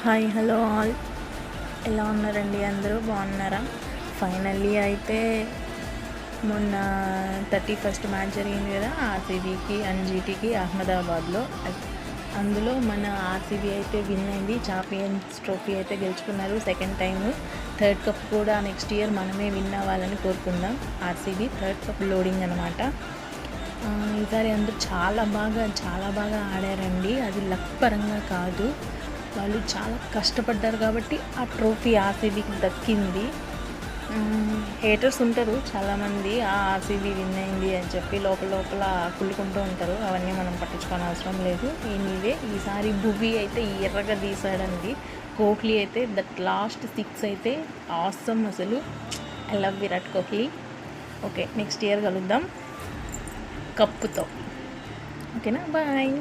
Hi hello all, ఎలా ఉన్నారండి? అందరూ బాగున్నారా? ఫైనల్లీ అయితే మొన్న 31st మ్యాచ్ జరిగింది కదా, ఆర్సీబీకి అండ్ జీటీకి అహ్మదాబాద్లో. అందులో మన ఆర్సీబీ అయితే విన్ అయింది, ఛాంపియన్స్ ట్రోఫీ అయితే గెలుచుకున్నారు సెకండ్ టైం. థర్డ్ కప్ కూడా నెక్స్ట్ ఇయర్ మనమే విన్ అవ్వాలని కోరుకుందాం. ఆర్సీబీ థర్డ్ కప్ లోడింగ్ అనమాట. ఈసారి అందరూ చాలా బాగా ఆడారండి. అది లక్ పరంగా కాదు, వాళ్ళు చాలా కష్టపడ్డారు కాబట్టి ఆ ట్రోఫీ ఆర్సీబీకి దక్కింది. హేటర్స్ ఉంటారు చాలామంది, ఆర్సీబీ విన్ అయింది అని చెప్పి లోపల కుళ్ళుకుంటూ ఉంటారు. అవన్నీ మనం పట్టించుకోని అవసరం లేదు. ఎనీవే, ఈసారి భువి అయితే ఎర్రగా తీసాడండి. కోహ్లీ అయితే దట్ లాస్ట్ 6 అయితే ఆసమ్. అసలు I love Virat Kohli. Okay, next year కలుద్దాం కప్పుతో. ఓకేనా? బాయ్.